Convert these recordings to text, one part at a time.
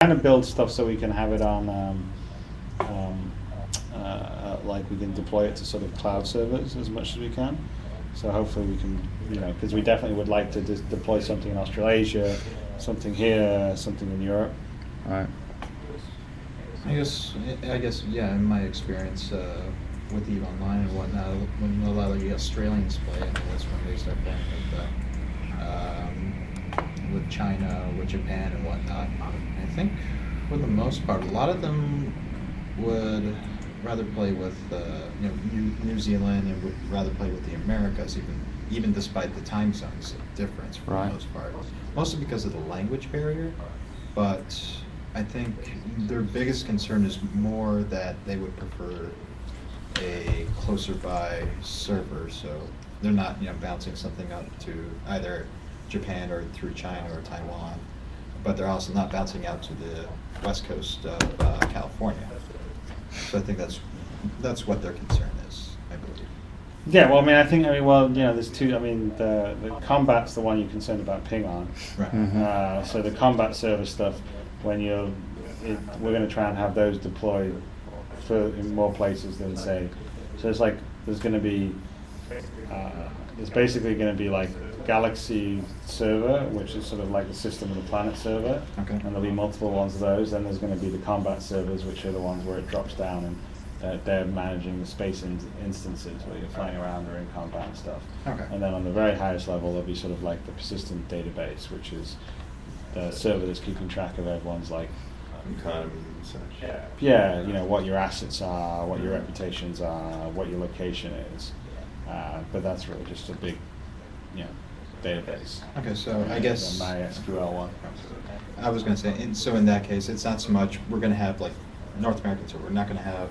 trying to build stuff so we can have it on, like we can deploy it to sort of cloud servers as much as we can. So hopefully we can, because we definitely would like to deploy something in Australasia, something here, something in Europe. Right. I guess, yeah. In my experience with EVE Online and whatnot, when a lot of the Australians play, and that's when they start playing with China, with Japan, and whatnot. I think, for the most part, a lot of them would rather play with New Zealand and would rather play with the Americas, even despite the time zones difference for the most part. Mostly because of the language barrier, but I think their biggest concern is more that they would prefer a closer by server, so they're not bouncing something out to either Japan or through China or Taiwan, but they're also not bouncing out to the west coast of California. So I think that's what their concern is, I believe. Yeah, well, there's two. The combat's the one you're concerned about ping on. Right. Mm-hmm. So the combat server stuff, we're going to try and have those deployed in more places than say. So it's like there's basically going to be like Galaxy server, which is sort of like the system of the planet server, Okay. and there'll be multiple ones of those. Then there's going to be the combat servers, which are the ones where it drops down and they're managing the space instances where you're flying around or in combat and stuff. Okay. And then on the very highest level, there'll be sort of like the persistent database, which is the server that's keeping track of everyone's like economy and such. Yeah, what your assets are, what your reputations are, what your location is. But that's really just a big, database. Okay, so I guess the MySQL one. I was going to say, so in that case, it's not so much we're going to have like North American server. We're not going to have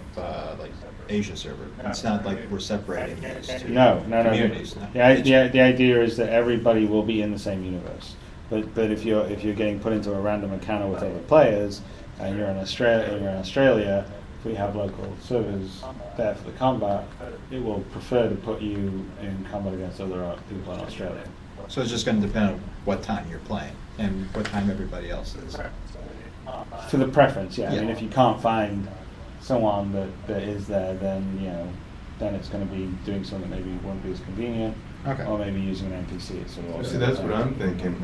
like Asia server. It's not like we're separating these two communities. No. The idea is that everybody will be in the same universe. But if you're getting put into a random encounter with other players, and you're in Australia, if we have local servers there for the combat, it will prefer to put you in combat against other people in Australia. So it's just going to depend on what time you're playing and what time everybody else is. For the preference, yeah. Yeah. I mean, if you can't find someone that is there, then then it's going to be doing something that maybe won't be as convenient, Okay. or maybe using an NPC. It's sort of See, that's what I'm thinking.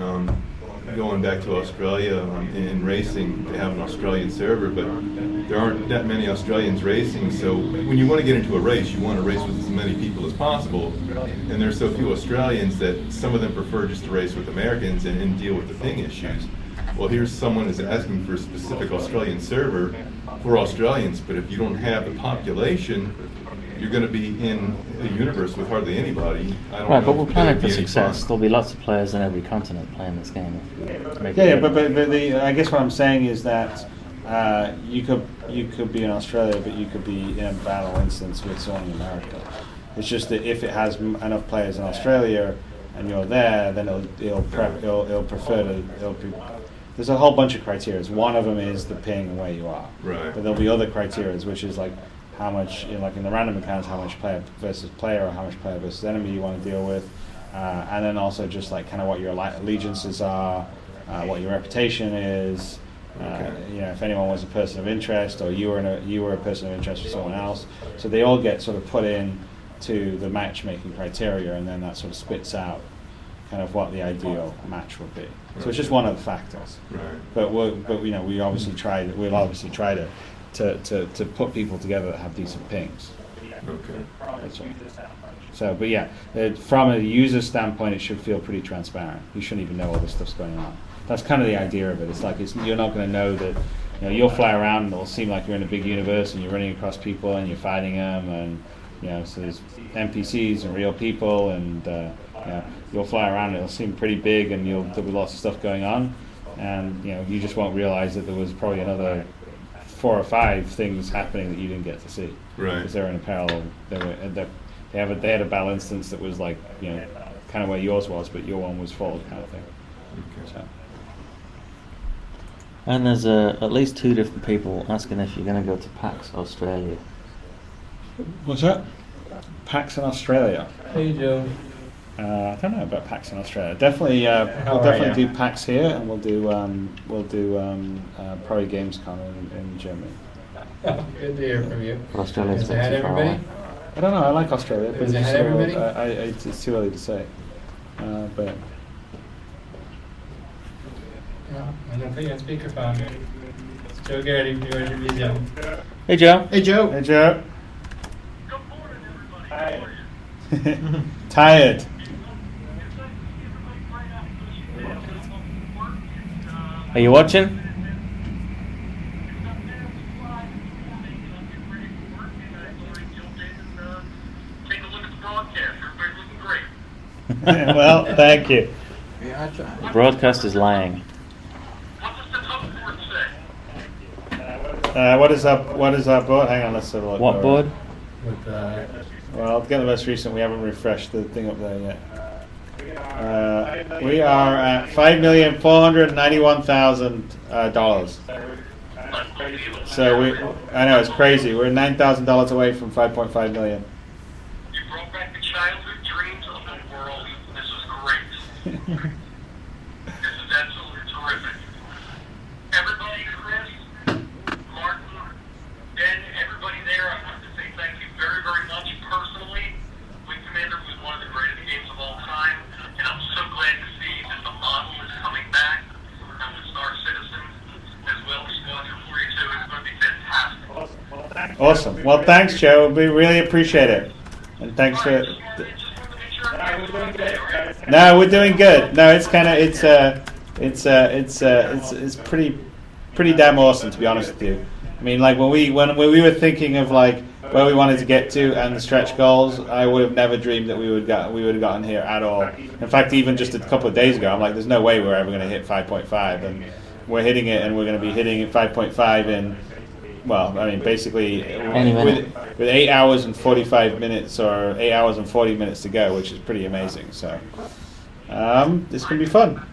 Going back to Australia, in racing, they have an Australian server, but there aren't that many Australians racing, so when you want to get into a race, you want to race with as many people as possible, and there's so few Australians that some of them prefer just to race with Americans and deal with the ping issues. Well, here's someone who's asking for a specific Australian server for Australians, but if you don't have the population, you're going to be in a universe with hardly anybody. I don't know But we're if planning that'd for be any success. fun. There'll be lots of players in every continent playing this game. I guess what I'm saying is that you could be in Australia, but you could be in a battle instance with someone in America. It's just that if it has enough players in Australia and you're there, then it'll prefer to. There's a whole bunch of criteria. One of them is the ping and where you are. Right. But there'll be other criteria, which is like how much, like in the random accounts, how much player versus player or how much player versus enemy you want to deal with, and then also just like kind of what your allegiances are, what your reputation is. If anyone was a person of interest, or you were a person of interest for someone else. So they all get sort of put in to the matchmaking criteria, and then that sort of spits out kind of what the ideal match would be. So it's just one of the factors. Right. But we'll obviously try to put people together that have decent pings. Okay. That's all. So, but yeah, from a user standpoint, it should feel pretty transparent. You shouldn't even know all this stuff's going on. That's kind of the idea of it. It's like you're not going to know that. You'll fly around and it'll seem like you're in a big universe and you're running across people and you're fighting them, and so there's NPCs and real people, and you'll fly around and it'll seem pretty big and there'll be lots of stuff going on, and you just won't realize that there was probably another 4 or 5 things happening that you didn't get to see. Right. Because they're in a parallel. They had a battle instance that was like kind of where yours was, but your one was full kind of thing. Okay. So. And there's at least 2 different people asking if you're going to go to PAX Australia. What's that? PAX in Australia. Hey Joe. I don't know about PAX in Australia. Definitely, we'll How are definitely you? do PAX here, and we'll do Pro Gamescom in Germany. Good to hear from you. But Australia's Has not it had too far everybody? away. I don't know. I like Australia, but Has it it's, had everybody? it's too early to say. But No, I don't think on speakerphone. It's Joe Garrity from New England Museum. Hey, Joe. Hey, Joe. hey, Joe. Tired. Are you watching? Well, thank you. Yeah, I tried. The broadcast is lying. What is up? What is our board? Hang on, let's have a look. What board? With Well, I'll get the most recent. We haven't refreshed the thing up there yet. We are at $5,491,000. So I know it's crazy. We're $9,000 away from 5.5 million. You brought back the childhood dreams of the world. This is great. This is absolutely terrific. Everybody, Chris, Martin, Ben, everybody there, I want to say thank you very, very much personally. Wing Commander was one of the greatest games of all time, and I'm so glad to see that the model is coming back, and with Star Citizen, as well as Squadron 42, it's going to be fantastic. Awesome. Well, thanks, Joe. We really appreciate it. And thanks for. Just wanted to make sure everybody's doing okay, all right? No, we're doing good. No, it's kind of it's pretty damn awesome, to be honest with you. I mean, like when we were thinking of like where we wanted to get to and the stretch goals, I would have never dreamed that we would have gotten here at all. In fact, even just a couple of days ago, I'm like, there's no way we're ever going to hit 5.5, and we're hitting it, and we're going to be hitting it 5.5 in. Well, I mean, basically, Any minute. with 8 hours and 45 minutes or 8 hours and 40 minutes to go, which is pretty amazing. So, this can be fun.